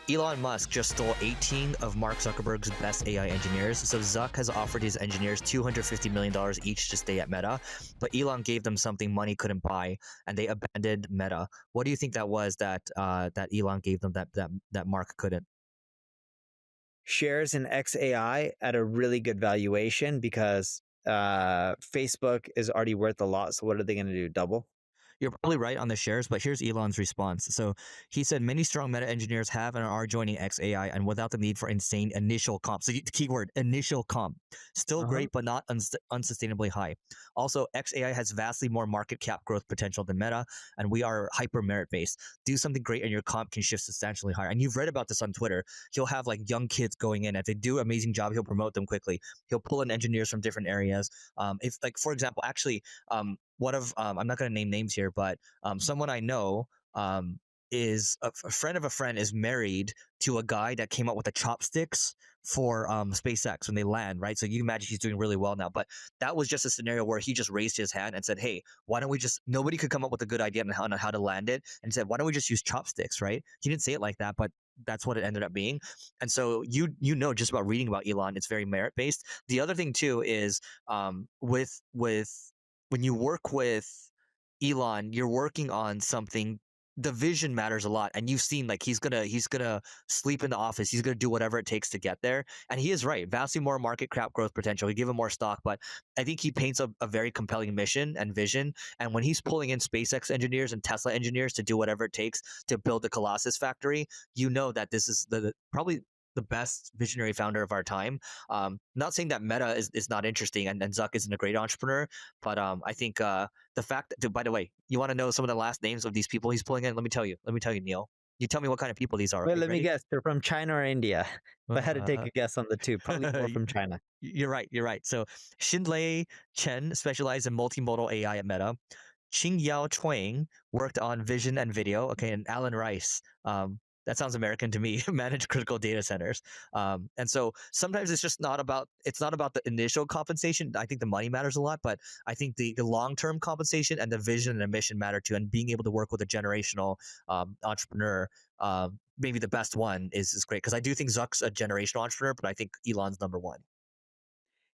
Elon Musk just stole 18 of Mark Zuckerberg's best AI engineers. So Zuck has offered his engineers $250 million each to stay at Meta, but Elon gave them something money couldn't buy, and they abandoned Meta. What do you think that was that Elon gave them that Mark couldn't? Shares in xAI at a really good valuation because Facebook is already worth a lot. So what are they going to do? Double? You're probably right on the shares, but here's Elon's response. So he said, many strong Meta engineers have and are joining xAI and without the need for insane initial comp. So the keyword, initial comp. Still great, but not unsustainably high. Also, xAI has vastly more market cap growth potential than Meta, and we are hyper merit based. Do something great and your comp can shift substantially higher. And you've read about this on Twitter. He'll have like young kids going in. If they do an amazing job, he'll promote them quickly. He'll pull in engineers from different areas. If like, for example, actually, one of I'm not going to name names here, but someone I know is a friend of a friend is married to a guy that came up with the chopsticks for SpaceX when they land, right? So you imagine he's doing really well now. But that was just a scenario where he just raised his hand and said, hey, why don't we just, nobody could come up with a good idea on how to land it, and said, why don't we just use chopsticks, right? He didn't say it like that, but that's what it ended up being. And so you know just about reading about Elon, it's very merit based. The other thing too is with when you work with Elon, you're working on something. The vision matters a lot, and you've seen like he's gonna sleep in the office. He's gonna do whatever it takes to get there, and he is right. Vastly more market cap growth potential. We give him more stock, but I think he paints a very compelling mission and vision. And when he's pulling in SpaceX engineers and Tesla engineers to do whatever it takes to build the Colossus factory, you know that this is probably the best visionary founder of our time. Not saying that Meta is not interesting and Zuck isn't a great entrepreneur, but I think the fact that, by the way, you want to know some of the last names of these people he's pulling in? Let me tell you, Neil. You tell me what kind of people these are. Wait, Okay, let me ready? guess. They're from China or India. If I had to take a guess on the two, probably more from China. You're right. So Xinlei Chen specialized in multimodal AI at Meta. Qingyao Chuang worked on vision and video. Okay, and Alan Rice. That sounds American to me. Manage critical data centers. And so sometimes it's just not about the initial compensation. I think the money matters a lot, but I think the long-term compensation and the vision and the mission matter too. And being able to work with a generational entrepreneur, maybe the best one is great. Because I do think Zuck's a generational entrepreneur, but I think Elon's number one.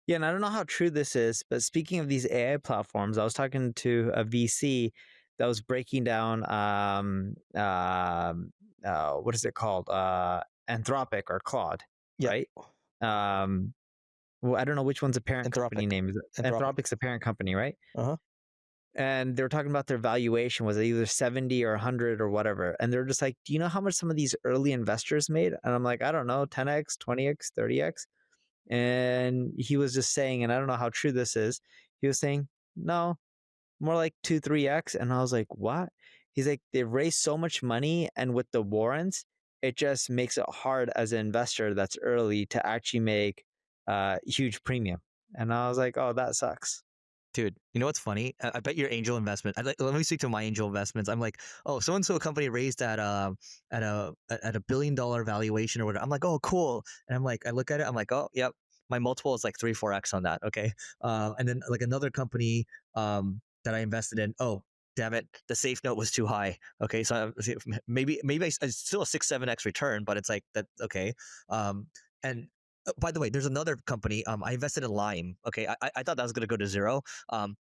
Yeah, and I don't know how true this is, but speaking of these AI platforms, I was talking to a VC that was breaking down what is it called? Anthropic or Claude, right? Well, I don't know which one's a parent company name. Is it? Anthropic's a parent company, right? And they were talking about their valuation was either 70 or 100 or whatever. And they're just like, do you know how much some of these early investors made? And I'm like, I don't know, 10x, 20x, 30x. And he was just saying, and I don't know how true this is, he was saying, no, more like 2, 3x. And I was like, what? He's like, they've raised so much money, and with the warrants, it just makes it hard as an investor that's early to actually make huge premium. And I was like, oh, that sucks. Dude, you know what's funny? I bet your angel investment. Let me speak to my angel investments. I'm like, oh, so and so company raised at a $1 billion valuation or whatever. I'm like, oh, cool. And I'm like, I look at it. I'm like, oh, yep. My multiple is like 3-4x on that. Okay. And then like another company that I invested in. Oh, damn it, the safe note was too high. Okay, so maybe it's still a 6-7x return, but it's like that. Okay, and by the way, there's another company. I invested in Lime. Okay, I thought that was going to go to zero.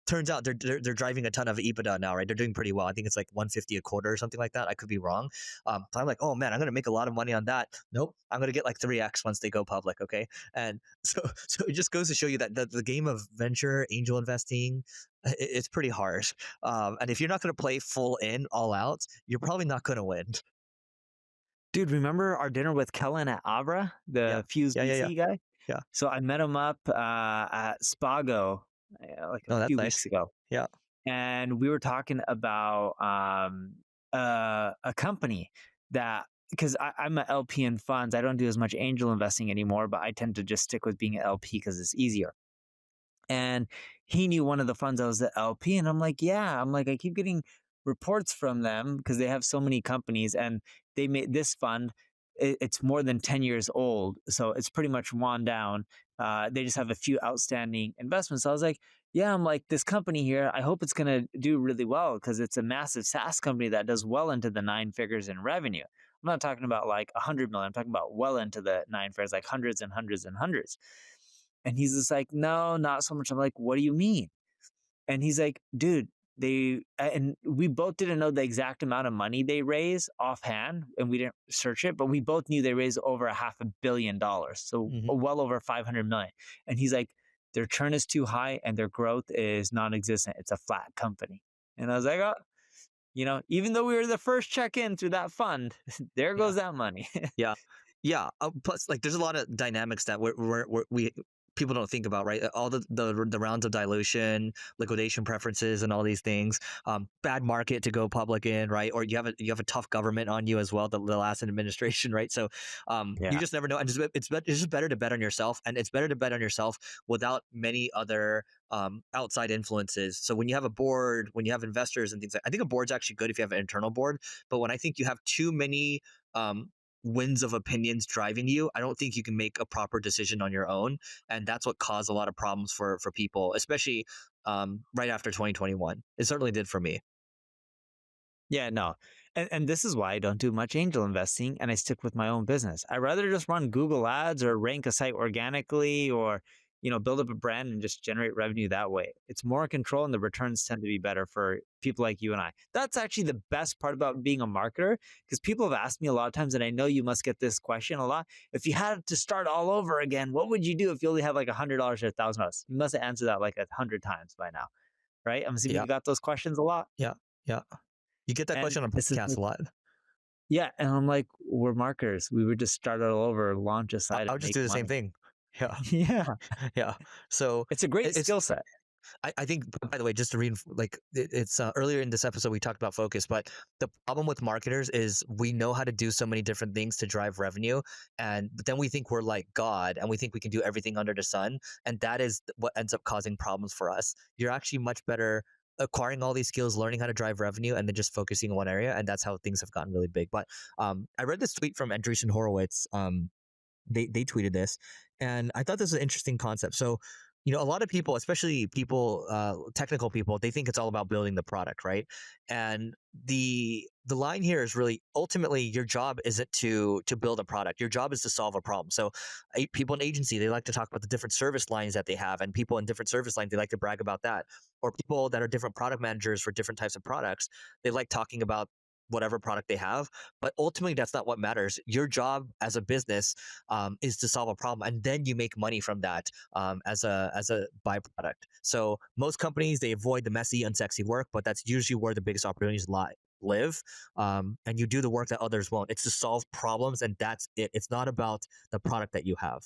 Turns out they're driving a ton of EBITDA now, right? They're doing pretty well. I think it's like 150 a quarter or something like that. I could be wrong. So I'm like, oh man, I'm going to make a lot of money on that. Nope, I'm going to get like 3x once they go public. Okay, and so it just goes to show you that the game of venture angel investing, it's pretty harsh. And if you're not going to play full in, all out, you're probably not going to win. Dude, remember our dinner with Kellen at Abra, the Fuse VC guy? Yeah. So I met him up at Spago like a few weeks ago. Yeah. And we were talking about a company that, because I'm an LP in funds. I don't do as much angel investing anymore, but I tend to just stick with being an LP because it's easier. And he knew one of the funds I was the LP. And I'm like, yeah. I'm like, I keep getting reports from them because they have so many companies, and they made this fund. It's more than 10 years old. So it's pretty much wound down. They just have a few outstanding investments. So I was like, yeah, I'm like, this company here, I hope it's going to do really well because it's a massive SaaS company that does well into the 9 figures in revenue. not talking about like 100 million. I'm talking about well into the nine figures, like hundreds and hundreds and hundreds. And he's just like, no, not so much. I'm like, what do you mean? And he's like, dude, and we both didn't know the exact amount of money they raise offhand, and we didn't search it, but we both knew they raised over $500 million. So well over 500 million. And he's like, their churn is too high and their growth is non-existent. It's a flat company. And I was like, oh, even though we were the first check-in through that fund, there goes that money. Yeah. Plus, like, there's a lot of dynamics that we people don't think about, right? All the rounds of dilution, liquidation preferences, and all these things. Bad market to go public in, right? Or you have a tough government on you as well, the last administration, right? So you just never know. And it's just better to bet on yourself, and it's better to bet on yourself without many other outside influences. So when you have a board, when you have investors and things I think a board's actually good if you have an internal board, but when I think you have too many winds of opinions driving you, I don't think you can make a proper decision on your own, and that's what caused a lot of problems for people, especially right after 2021. It certainly did for me. Yeah, no. And this is why I don't do much angel investing and I stick with my own business. I'd rather just run Google ads or rank a site organically, or build up a brand and just generate revenue that way. It's more control and the returns tend to be better for people like you and I. That's actually the best part about being a marketer, because people have asked me a lot of times, and I know you must get this question a lot. If you had to start all over again, what would you do if you only had like $100 or $1,000? You must have answered that like 100 times by now, right? I'm assuming you got those questions a lot. Yeah. You get that question on podcasts a lot. Yeah, and I'm like, we're marketers. We would just start it all over, launch a site. I would just do the same thing. Yeah. So it's a great skill set. I think, by the way, just to read, like, it's earlier in this episode we talked about focus, but the problem with marketers is we know how to do so many different things to drive revenue, but then we think we're like God and we think we can do everything under the sun, and that is what ends up causing problems for us. You're actually much better acquiring all these skills, learning how to drive revenue, and then just focusing on one area, and that's how things have gotten really big. But I read this tweet from Andreessen Horowitz. They tweeted this, and I thought this was an interesting concept. So, a lot of people, especially people, technical people, they think it's all about building the product, right? And the line here is really, ultimately, your job isn't to build a product. Your job is to solve a problem. So people in agency, they like to talk about the different service lines that they have, and people in different service lines, they like to brag about that. Or people that are different product managers for different types of products, they like talking about whatever product they have, but ultimately that's not what matters. Your job as a business is to solve a problem, and then you make money from that as a byproduct. So most companies, they avoid the messy, unsexy work, but that's usually where the biggest opportunities live. And you do the work that others won't. It's to solve problems, and that's it. It's not about the product that you have.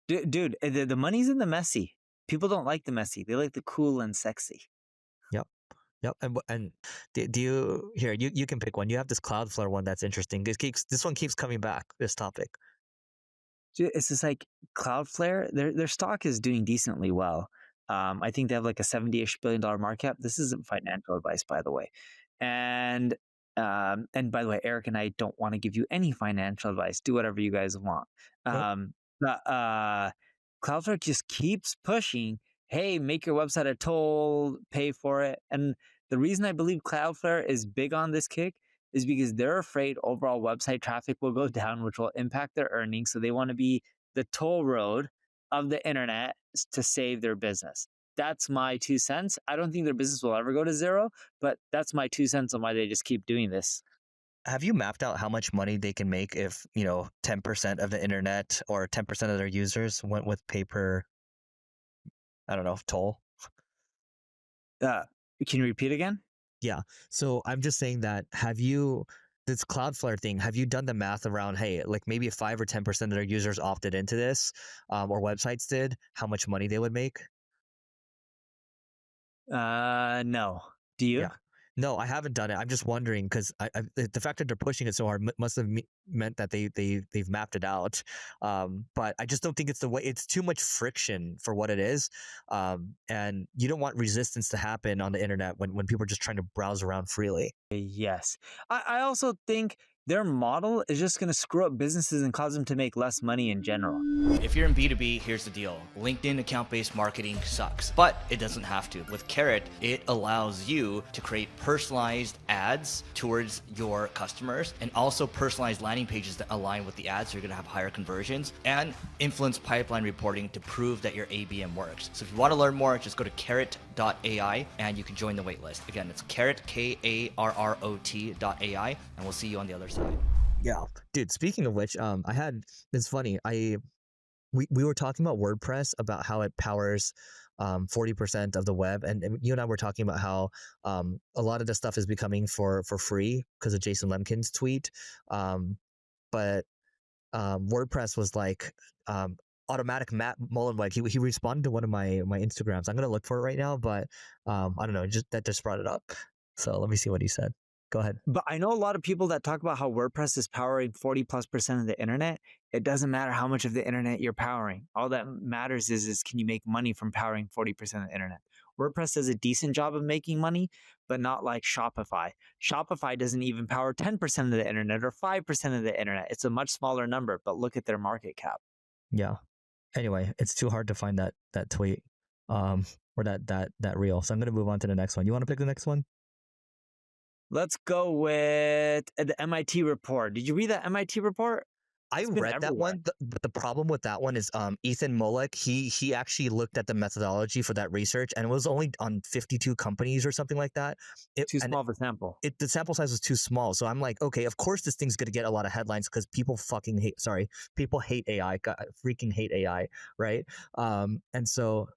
Dude, the money's in the messy. People don't like the messy. They like the cool and sexy. Yep. And do you here? You can pick one. You have this Cloudflare one that's interesting. This one keeps coming back. This topic. It's just like Cloudflare. Their stock is doing decently well. I think they have like a $70-ish billion market cap. This isn't financial advice, by the way. And by the way, Eric and I don't want to give you any financial advice. Do whatever you guys want. But Cloudflare just keeps pushing. Hey, make your website a toll, pay for it. And the reason I believe Cloudflare is big on this kick is because they're afraid overall website traffic will go down, which will impact their earnings. So they want to be the toll road of the internet to save their business. That's my 2 cents. I don't think their business will ever go to zero, but that's my 2 cents on why they just keep doing this. Have you mapped out how much money they can make if 10% of the internet or 10% of their users went with pay-per, I don't know, toll? Can you repeat again? Yeah. So I'm just saying that, this Cloudflare thing, have you done the math around, hey, like maybe if 5 or 10% of their users opted into this, or websites did, how much money they would make? No. Do you? Yeah. No, I haven't done it. I'm just wondering, because the fact that they're pushing it so hard must have meant that they've mapped it out. But I just don't think it's the way. It's too much friction for what it is, and you don't want resistance to happen on the internet when people are just trying to browse around freely. Yes. I also think their model is just going to screw up businesses and cause them to make less money in general. If you're in B2B, here's the deal. LinkedIn account-based marketing sucks, but it doesn't have to. With Carrot, it allows you to create personalized ads towards your customers and also personalized landing pages that align with the ads, so you're going to have higher conversions, and influence pipeline reporting to prove that your ABM works. So if you want to learn more, just go to carrot.ai and you can join the waitlist. Again, it's carrot, KARROT.ai, and we'll see you on the other side. Yeah, dude, speaking of which, it's funny. We were talking about WordPress, about how it powers 40% of the web, and you and I were talking about how a lot of the stuff is becoming for free because of Jason Lemkin's tweet. But WordPress was like automatic Matt Mullenweg. He responded to one of my Instagrams. I'm gonna look for it right now, but I don't know, that just brought it up. So let me see what he said. Go ahead. But I know a lot of people that talk about how WordPress is powering 40+% of the internet. It doesn't matter how much of the internet you're powering. All that matters is can you make money from powering 40% of the internet? WordPress does a decent job of making money, but not like Shopify. Shopify doesn't even power 10% of the internet or 5% of the internet. It's a much smaller number, but look at their market cap. Yeah. Anyway, it's too hard to find that tweet or that reel. So I'm gonna move on to the next one. You want to pick the next one? Let's go with the MIT report. Did you read that MIT report? I read that one, but the problem with that one is Ethan Molek, he actually looked at the methodology for that research, and it was only on 52 companies or something like that. Too small of a sample. The sample size was too small. So I'm like, okay, of course this thing's going to get a lot of headlines because people hate AI, freaking hate AI, right? And so,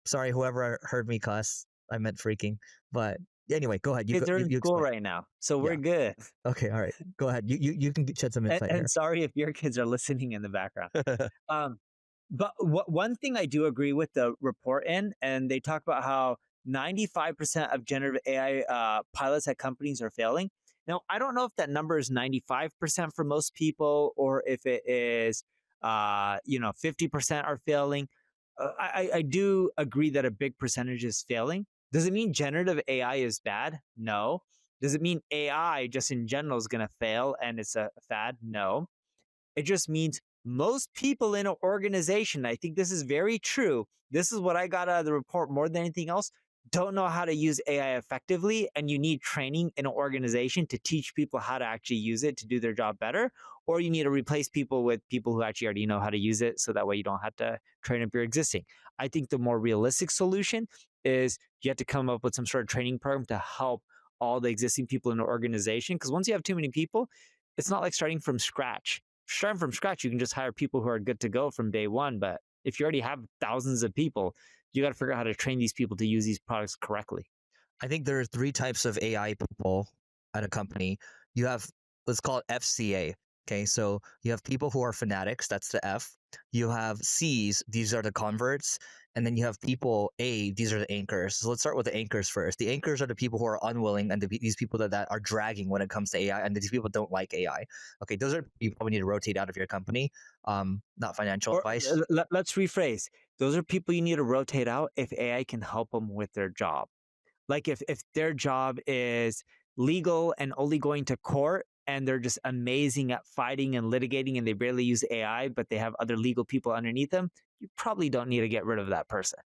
sorry, whoever heard me cuss, I meant freaking, but anyway, go ahead. They're in school right now, so we're good. Okay, all right. Go ahead. You can shed some insight. And sorry if your kids are listening in the background. But one thing I do agree with the report and they talk about how 95% of generative AI pilots at companies are failing. Now, I don't know if that number is 95% for most people or if it is 50% are failing. I do agree that a big percentage is failing. Does it mean generative AI is bad? No. Does it mean AI just in general is going to fail and it's a fad? No. It just means most people in an organization, I think this is very true. This is what I got out of the report more than anything else, don't know how to use AI effectively, and you need training in an organization to teach people how to actually use it to do their job better, or you need to replace people with people who actually already know how to use it so that way you don't have to train up your existing. I think the more realistic solution is you have to come up with some sort of training program to help all the existing people in the organization, because once you have too many people, it's not like starting from scratch. Starting from scratch, you can just hire people who are good to go from day one, but if you already have thousands of people, you got to figure out how to train these people to use these products correctly. I think there are 3 types of AI people at a company. You have, let's call it FCA. Okay, so you have people who are fanatics, that's the F. You have C's, these are the converts. And then you have people A, these are the anchors. So let's start with the anchors first. The anchors are the people who are unwilling, and these people that are dragging when it comes to AI, and these people don't like AI. Okay, those are people you probably need to rotate out of your company. Not financial advice. Let's rephrase. Those are people you need to rotate out if AI can help them with their job. Like if their job is legal and only going to court, and they're just amazing at fighting and litigating, and they barely use AI, but they have other legal people underneath them, you probably don't need to get rid of that person.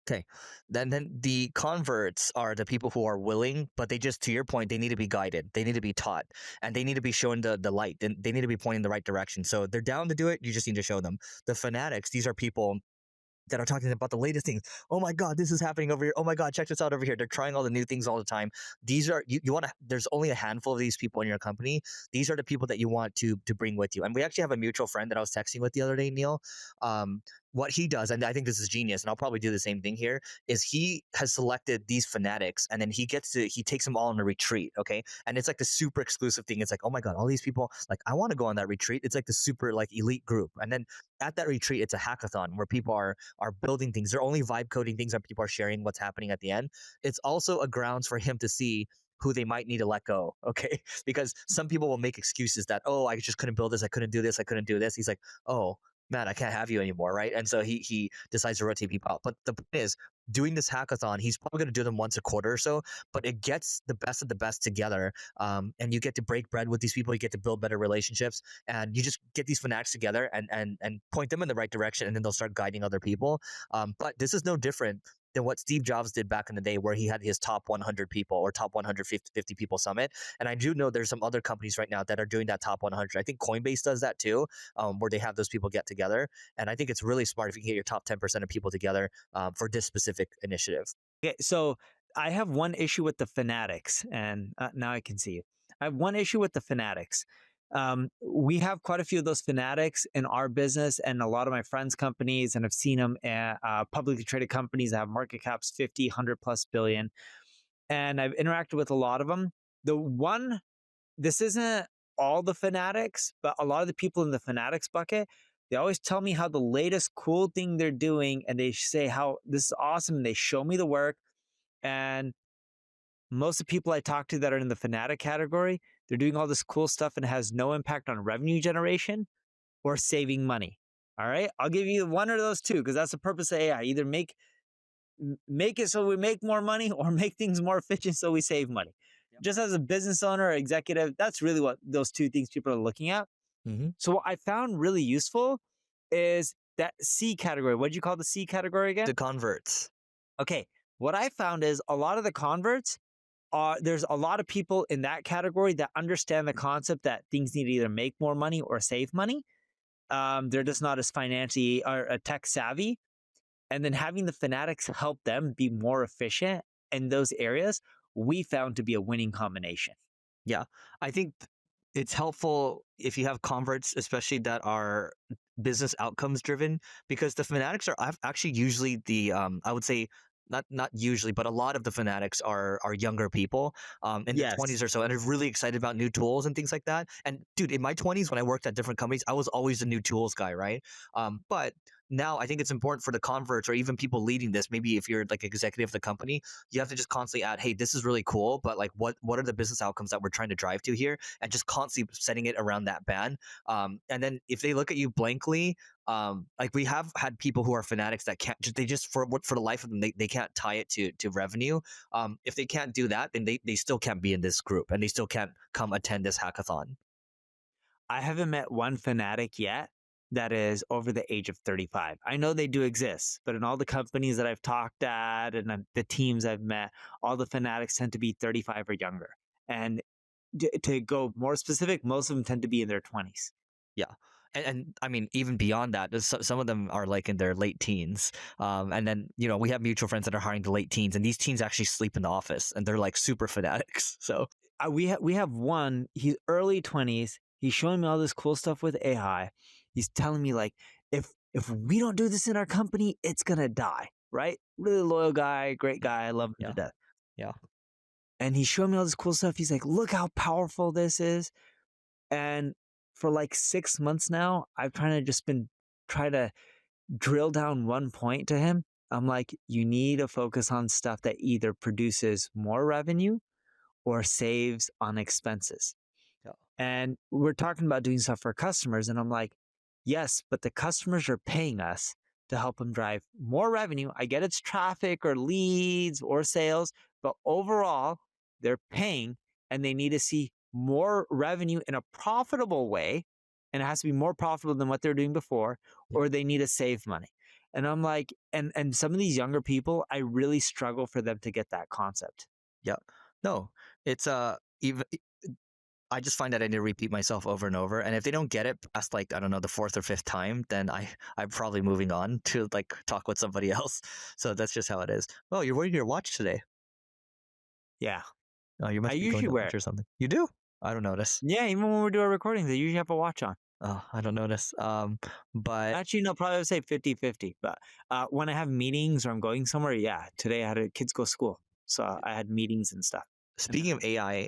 Okay, then the converts are the people who are willing, but they just, to your point, they need to be guided, they need to be taught, and they need to be shown the light. They need to be pointing the right direction. So they're down to do it. You just need to show them. The fanatics, these are people that are talking about the latest things. Oh my God, this is happening over here. Oh my God, check this out over here. They're trying all the new things all the time. These are, you want to, there's only a handful of these people in your company. These are the people that you want to bring with you. And we actually have a mutual friend that I was texting with the other day, Neil. What he does, and I think this is genius, and I'll probably do the same thing here, is he has selected these fanatics, and then he takes them all on a retreat, okay? And it's like the super exclusive thing. It's like, oh my God, all these people, like, I want to go on that retreat. It's like the super like elite group. And then at that retreat, it's a hackathon where people are building things. They're only vibe coding things, and people are sharing what's happening at the end. It's also a grounds for him to see who they might need to let go, okay? Because some people will make excuses that, oh, I just couldn't build this, I couldn't do this, I couldn't do this. He's like, oh, man, I can't have you anymore, right? And so he decides to rotate people out. But the point is, doing this hackathon, he's probably going to do them once a quarter or so, but it gets the best of the best together. And you get to break bread with these people. You get to build better relationships, and you just get these fanatics together and point them in the right direction, and then they'll start guiding other people. But this is no different than what Steve Jobs did back in the day, where he had his top 100 people or top 150 people summit. And I do know there's some other companies right now that are doing that top 100. I think Coinbase does that too, where they have those people get together. And I think it's really smart if you can get your top 10% of people together for this specific initiative. Okay, so I have one issue with the fanatics, and now I can see you. I have one issue with the fanatics. We have quite a few of those fanatics in our business and a lot of my friends' companies, and I've seen them at publicly traded companies that have market caps 50, 100 plus billion. And I've interacted with a lot of them. This isn't all the fanatics, but a lot of the people in the fanatics bucket, they always tell me how the latest cool thing they're doing, and they say how this is awesome, and they show me the work. And most of the people I talk to that are in the fanatic category, they're doing all this cool stuff and it has no impact on revenue generation or saving money. All right, I'll give you one of those two, because that's the purpose of AI. Either make it so we make more money, or make things more efficient so we save money. Yep. Just as a business owner or executive, that's really what those two things people are looking at. Mm-hmm. So what I found really useful is that C category. What did you call the C category again? The converts. Okay. What I found is a lot of the converts there's a lot of people in that category that understand the concept that things need to either make more money or save money. They're just not as financially or tech savvy. And then having the fanatics help them be more efficient in those areas, we found to be a winning combination. Yeah, I think it's helpful if you have converts, especially that are business outcomes driven, because the fanatics are actually usually the, I would say, not usually, but a lot of the fanatics are younger people in their 20s or so, and are really excited about new tools and things like that. And dude, in my 20s, when I worked at different companies, I was always the new tools guy, right? But now I think it's important for the converts or even people leading this. Maybe if you're like executive of the company, you have to just constantly add, hey, this is really cool, but like what are the business outcomes that we're trying to drive to here? And just constantly setting it around that band. And then if they look at you blankly, like we have had people who are fanatics that can't, they just for the life of them, they can't tie it to revenue. If they can't do that, then they still can't be in this group, and they still can't come attend this hackathon. I haven't met one fanatic yet that is over the age of 35. I know they do exist, but in all the companies that I've talked at and the teams I've met, all the fanatics tend to be 35 or younger. And to go more specific, most of them tend to be in their 20s. Yeah. And I mean, even beyond that, some of them are like in their late teens. And then, you know, we have mutual friends that are hiring the late teens, and these teens actually sleep in the office, and they're like super fanatics. So we have one, he's early 20s. He's showing me all this cool stuff with AI. He's telling me like, if we don't do this in our company, it's going to die, right? Really loyal guy, great guy. I love him to death. Yeah. And he's showing me all this cool stuff. He's like, look how powerful this is. And for like 6 months now, I've try to drill down one point to him. I'm like, you need to focus on stuff that either produces more revenue or saves on expenses. Yeah. And we're talking about doing stuff for customers. And I'm like, yes, but the customers are paying us to help them drive more revenue. I get it's traffic or leads or sales, but overall, they're paying, and they need to see more revenue in a profitable way, and it has to be more profitable than what they're doing before, or they need to save money. And I'm like, and some of these younger people, I really struggle for them to get that concept. Yeah. No, it's even I just find that I need to repeat myself over and over. And if they don't get it past like, I don't know, the 4th or 5th time, then I'm probably moving on to like talk with somebody else. So that's just how it is. Oh, you're wearing your watch today. Yeah. Oh, you must be going to lunch or something. You do? I don't notice. Yeah, even when we do our recordings, they usually have a watch on. Oh, I don't notice. But actually, no, probably I would say 50-50. But when I have meetings or I'm going somewhere, yeah. Today I had kids go to school, so I had meetings and stuff. Speaking of AI,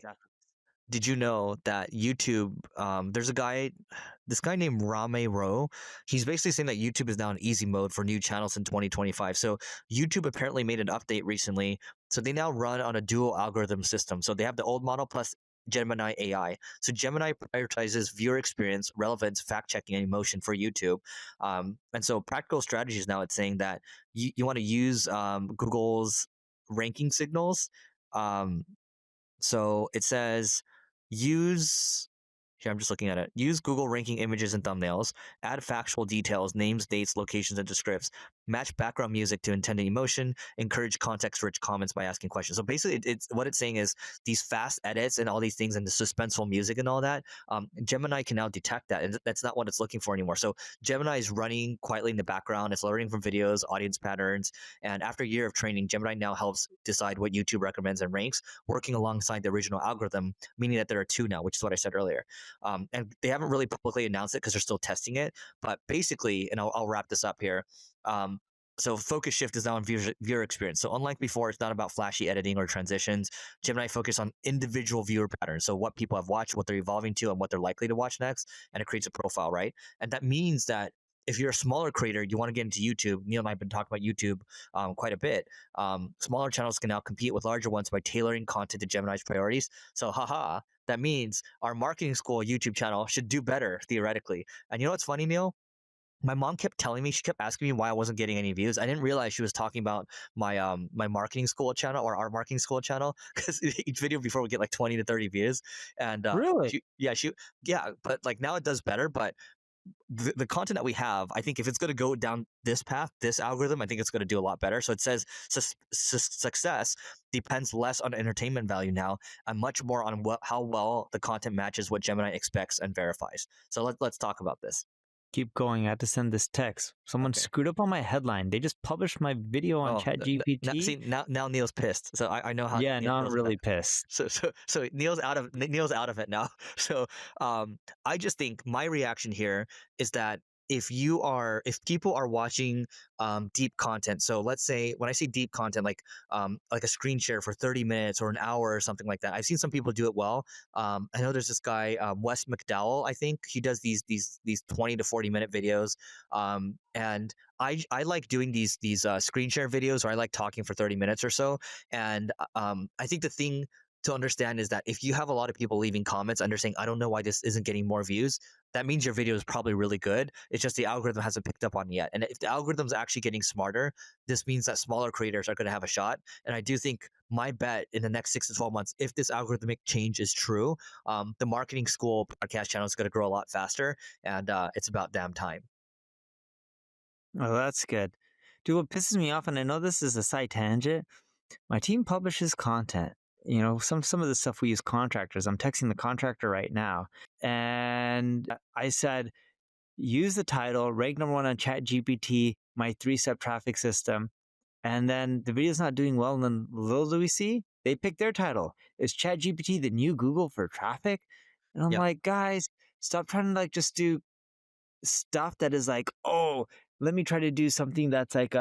did you know that YouTube, there's this guy named 𝗔𝗕𝗢𝗨𝗧. He's basically saying that YouTube is now in easy mode for new channels in 2025. So YouTube apparently made an update recently. So they now run on a dual algorithm system. So they have the old model plus Gemini AI. So Gemini prioritizes viewer experience, relevance, fact-checking, and emotion for YouTube. And so practical strategies now, it's saying that you want to use Google's ranking signals. So it says use, here I'm just looking at it, use Google ranking images and thumbnails, add factual details, names, dates, locations, and descripts, match background music to intended emotion, encourage context-rich comments by asking questions. So basically, it's what it's saying is these fast edits and all these things and the suspenseful music and all that, Gemini can now detect that, and that's not what it's looking for anymore. So Gemini is running quietly in the background. It's learning from videos, audience patterns, and after a year of training, Gemini now helps decide what YouTube recommends and ranks, working alongside the original algorithm, meaning that there are two now, which is what I said earlier. And they haven't really publicly announced it because they're still testing it. But basically, and I'll wrap this up here. So focus shift is now on viewer experience. So unlike before, it's not about flashy editing or transitions. Gemini focus on individual viewer patterns. So what people have watched, what they're evolving to, and what they're likely to watch next. And it creates a profile, right? And that means that if you're a smaller creator, you want to get into YouTube. Neil and I have been talking about YouTube quite a bit. Smaller channels can now compete with larger ones by tailoring content to Gemini's priorities. So haha, that means our marketing school YouTube channel should do better theoretically. And you know what's funny, Neil? My mom kept telling me, she kept asking me why I wasn't getting any views. I didn't realize she was talking about my my marketing school channel or our marketing school channel, because each video before would get like 20 to 30 views. And Really? yeah, but like now it does better. But the content that we have, I think if it's going to go down this path, this algorithm, I think it's going to do a lot better. So it says success depends less on entertainment value now and much more on how well the content matches what Gemini expects and verifies. So let's talk about this. Keep going. I had to send this text. Someone screwed up on my headline. They just published my video on ChatGPT. Now Neil's pissed. So I know how. Yeah, Neil now I'm really pissed. So Neil's out of it now. So I just think my reaction here is that if people are watching deep content, so let's say when I say deep content, like a screen share for 30 minutes or an hour or something like that, I've seen some people do it well. I know there's this guy, Wes McDowell, I think he does these 20 to 40 minute videos. And I like doing these screen share videos, or I like talking for 30 minutes or so. And I think the thing to understand is that if you have a lot of people leaving comments under saying, I don't know why this isn't getting more views, that means your video is probably really good. It's just the algorithm hasn't picked up on it yet. And if the algorithm's actually getting smarter, this means that smaller creators are going to have a shot. And I do think my bet in the next 6 to 12 months, if this algorithmic change is true, the marketing school podcast channel is going to grow a lot faster. And it's about damn time. Oh, that's good. Dude, what pisses me off, and I know this is a side tangent, my team publishes content. You know, some of the stuff we use contractors. I'm texting the contractor right now, and I said, use the title, rank number 1 on ChatGPT, my 3-step traffic system, and then the video's not doing well, and then little do we see, they pick their title. Is ChatGPT the new Google for traffic? And I'm like, guys, stop trying to like just do stuff that is like, oh, let me try to do something that's like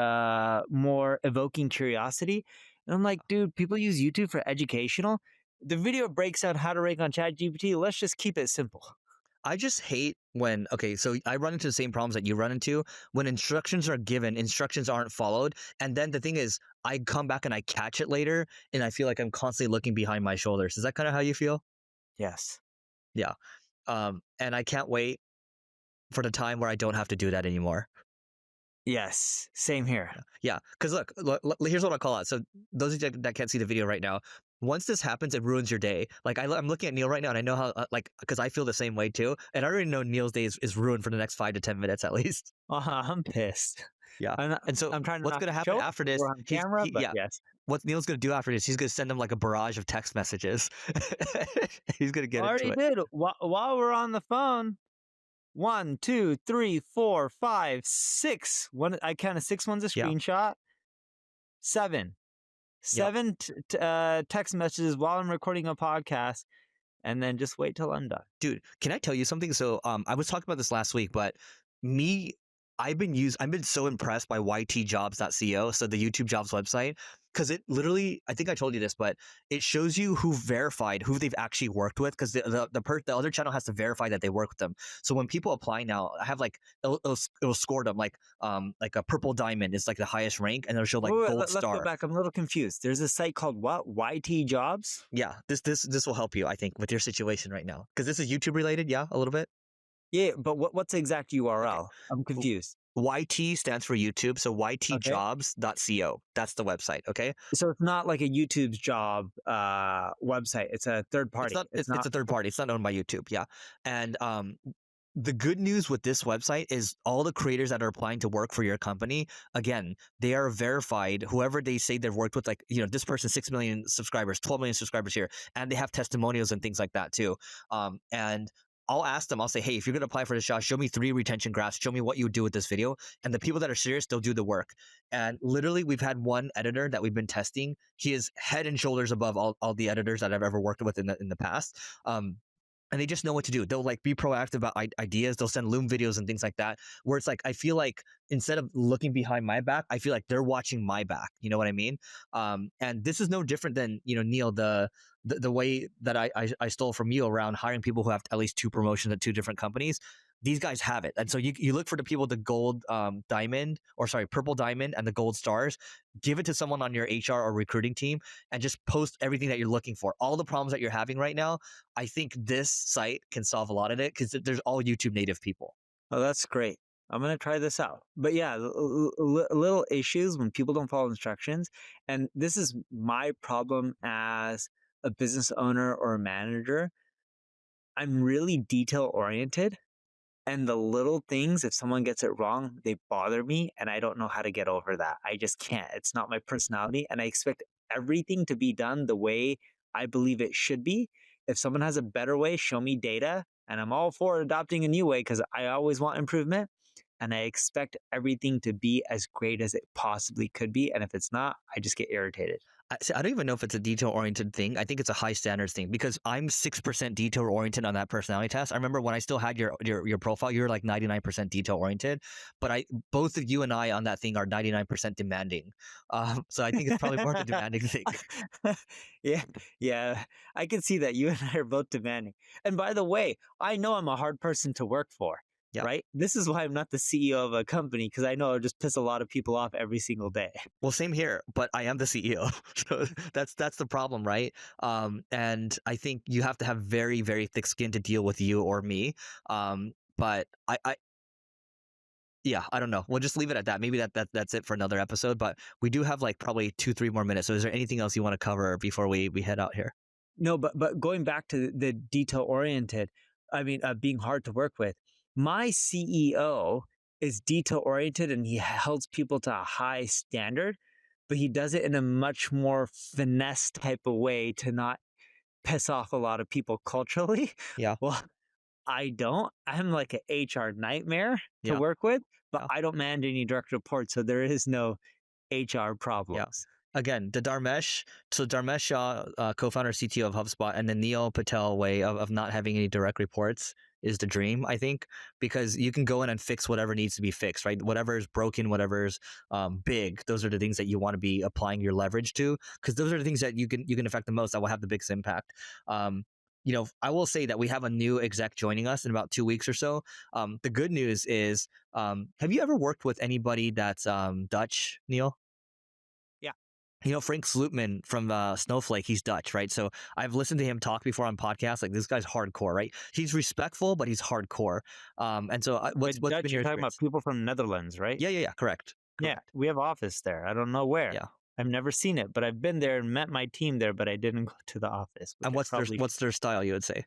more evoking curiosity. And I'm like, dude, people use YouTube for educational. The video breaks down how to rank on ChatGPT. Let's just keep it simple. I just hate when, so I run into the same problems that you run into. When instructions are given, instructions aren't followed. And then the thing is, I come back and I catch it later, and I feel like I'm constantly looking behind my shoulders. Is that kind of how you feel? Yes. Yeah. And I can't wait for the time where I don't have to do that anymore. Yes, same here. Yeah, because look, here's what I'll call out. So those of you that can't see the video right now, once this happens, it ruins your day. Like I'm looking at Neil right now, and I know how, because I feel the same way too. And I already know Neil's day is ruined for the next 5 to 10 minutes at least. I'm pissed. Yeah, and so I'm trying to. What's going to happen after this? On camera, yes. What Neil's going to do after this? He's going to send them like a barrage of text messages. He's going to get into it. Already did. While we're on the phone. 1, 2, 3, 4, 5, 6. I counted 6 ones a screenshot. 7 text messages while I'm recording a podcast, and then just wait till I'm done. Dude, can I tell you something? So I was talking about this last week, but I've been so impressed by 𝗔𝗕𝗢𝗪𝗧.co, so the YouTube jobs website. because it literally, I think I told you this, but it shows you who verified, who they've actually worked with, because the other channel has to verify that they work with them. So when people apply now, I have like it'll score them like a purple diamond is like the highest rank, and it'll show like gold let's star. go back. I'm a little confused. There's a site called what? YT Jobs? Yeah, this will help you, I think, with your situation right now, because this is YouTube related. Yeah, a little bit. Yeah, but what's the exact URL? Okay. I'm confused. YT stands for YouTube, so 𝗔𝗕𝗢𝗪𝗧.co. That's the website. Okay, so it's not like a YouTube's job website. It's a third party. It's a third party. It's not owned by YouTube. Yeah, and the good news with this website is all the creators that are applying to work for your company, again, they are verified. Whoever they say they've worked with, like, you know, this person, 6 million subscribers, 12 million subscribers here, and they have testimonials and things like that too. And I'll ask them, I'll say, hey, if you're going to apply for this job, show me 3 retention graphs, show me what you would do with this video. And the people that are serious, they'll do the work. And literally, we've had one editor that we've been testing. He is head and shoulders above all the editors that I've ever worked with in the past. And they just know what to do. They'll like be proactive about ideas. They'll send Loom videos and things like that, where it's like, I feel like instead of looking behind my back, I feel like they're watching my back. You know what I mean? And this is no different than, you know, Neil, the way that I stole from you around hiring people who have at least 2 promotions at 2 different companies. These guys have it. And so you look for the people with the gold purple diamond and the gold stars. Give it to someone on your HR or recruiting team and just post everything that you're looking for. All the problems that you're having right now, I think this site can solve a lot of it, because there's all YouTube native people. Oh, that's great. I'm going to try this out. But yeah, little issues when people don't follow instructions. And this is my problem as a business owner or a manager. I'm really detail oriented. And the little things, if someone gets it wrong, they bother me, and I don't know how to get over that. I just can't. It's not my personality, and I expect everything to be done the way I believe it should be. If someone has a better way, show me data, and I'm all for adopting a new way because I always want improvement, and I expect everything to be as great as it possibly could be, and if it's not, I just get irritated. I don't even know if it's a detail-oriented thing. I think it's a high standards thing, because I'm 6% detail-oriented on that personality test. I remember when I still had your profile, you were like 99% detail-oriented, but both of you and I on that thing are 99% demanding. So I think it's probably more of a demanding thing. Yeah, I can see that you and I are both demanding. And by the way, I know I'm a hard person to work for. Yeah. Right? This is why I'm not the CEO of a company, because I know I'll just piss a lot of people off every single day. Well, same here, but I am the CEO. So that's the problem, right? And I think you have to have very, very thick skin to deal with you or me. But I don't know. We'll just leave it at that. Maybe that's it for another episode. But we do have like probably 2-3 more minutes. So is there anything else you want to cover before we head out here? No, but going back to the detail oriented, I mean, being hard to work with. My CEO is detail oriented, and he holds people to a high standard, but he does it in a much more finesse type of way to not piss off a lot of people culturally. Yeah. Well, I don't. I'm like an HR nightmare to work with, but I don't manage any direct reports, so there is no HR problems. Yeah. Again, Dharmesh Shah, co-founder, CTO of HubSpot, and the Neil Patel way of not having any direct reports is the dream, I think, because you can go in and fix whatever needs to be fixed, right? Whatever is broken, whatever's big, those are the things that you want to be applying your leverage to, because those are the things that you can affect the most, that will have the biggest impact. You know, I will say that we have a new exec joining us in about 2 weeks or so. The good news is, have you ever worked with anybody that's Dutch, Neil? You know, Frank Slootman from Snowflake, he's Dutch, right? So I've listened to him talk before on podcasts. Like, this guy's hardcore, right? He's respectful, but he's hardcore. And so what's Dutch, been you're your talking about people from the Netherlands, right? Yeah, correct. Yeah, we have office there. I don't know where. Yeah. I've never seen it, but I've been there and met my team there, but I didn't go to the office. And what's their style, you would say?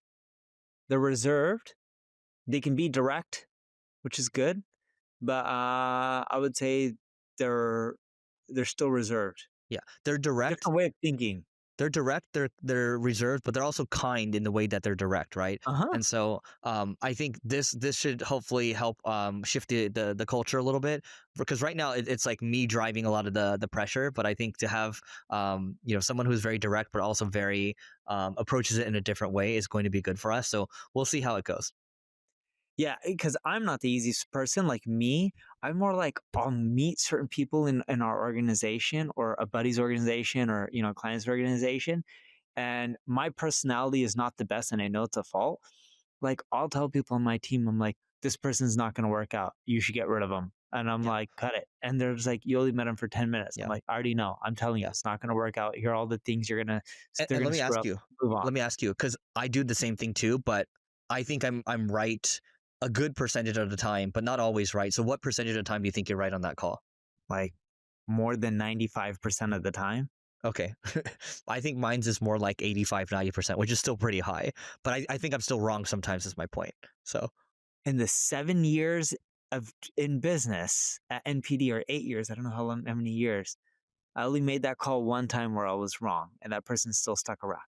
They're reserved. They can be direct, which is good, but I would say they're still reserved. Yeah, they're direct. Different way of thinking. They're direct. They're reserved, but they're also kind in the way that they're direct, right? And so I think this should hopefully help shift the culture a little bit, because right now it's like me driving a lot of the pressure. But I think to have someone who's very direct but also very approaches it in a different way is going to be good for us. So we'll see how it goes. Yeah, because I'm not the easiest person. Like me, I'm more like I'll meet certain people in our organization or a buddy's organization or a client's organization, and my personality is not the best, and I know it's a fault. Like I'll tell people on my team, I'm like, this person's not going to work out. You should get rid of them. And I'm like, cut it. And they're just like, you only met him for 10 minutes. I'm like, I already know. I'm telling you, it's not going to work out. Here are all the things you're going to, And let me ask you, because I do the same thing too, but I think I'm right a good percentage of the time, but not always right. So what percentage of the time do you think you're right on that call? Like more than 95% of the time. Okay. I think mine's is more like 85, 90%, which is still pretty high. But I think I'm still wrong sometimes is my point. So in the 7 years in business at NPD, or 8 years, I don't know how many years, I only made that call one time where I was wrong, and that person still stuck around.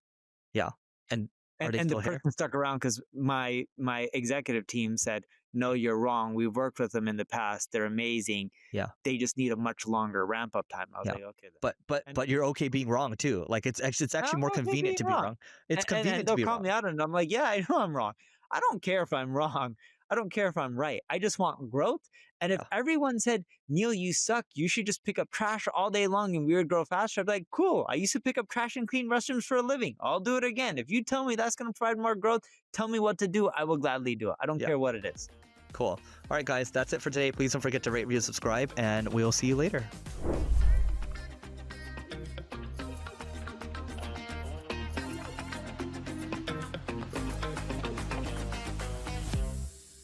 Yeah. And the person stuck around because my executive team said, no, you're wrong. We've worked with them in the past. They're amazing. Yeah. They just need a much longer ramp up time. I was like, okay. Then. But you're okay being wrong too. Like it's actually more convenient to be wrong. It's convenient to be wrong. They'll call me out and I'm like, yeah, I know I'm wrong. I don't care if I'm wrong. I don't care if I'm right. I just want growth. And if everyone said, Neil, you suck, you should just pick up trash all day long and we would grow faster, I'd be like, cool. I used to pick up trash and clean restrooms for a living. I'll do it again. If you tell me that's going to provide more growth, tell me what to do. I will gladly do it. I don't care what it is. Cool. All right, guys, that's it for today. Please don't forget to rate, review, subscribe, and we'll see you later.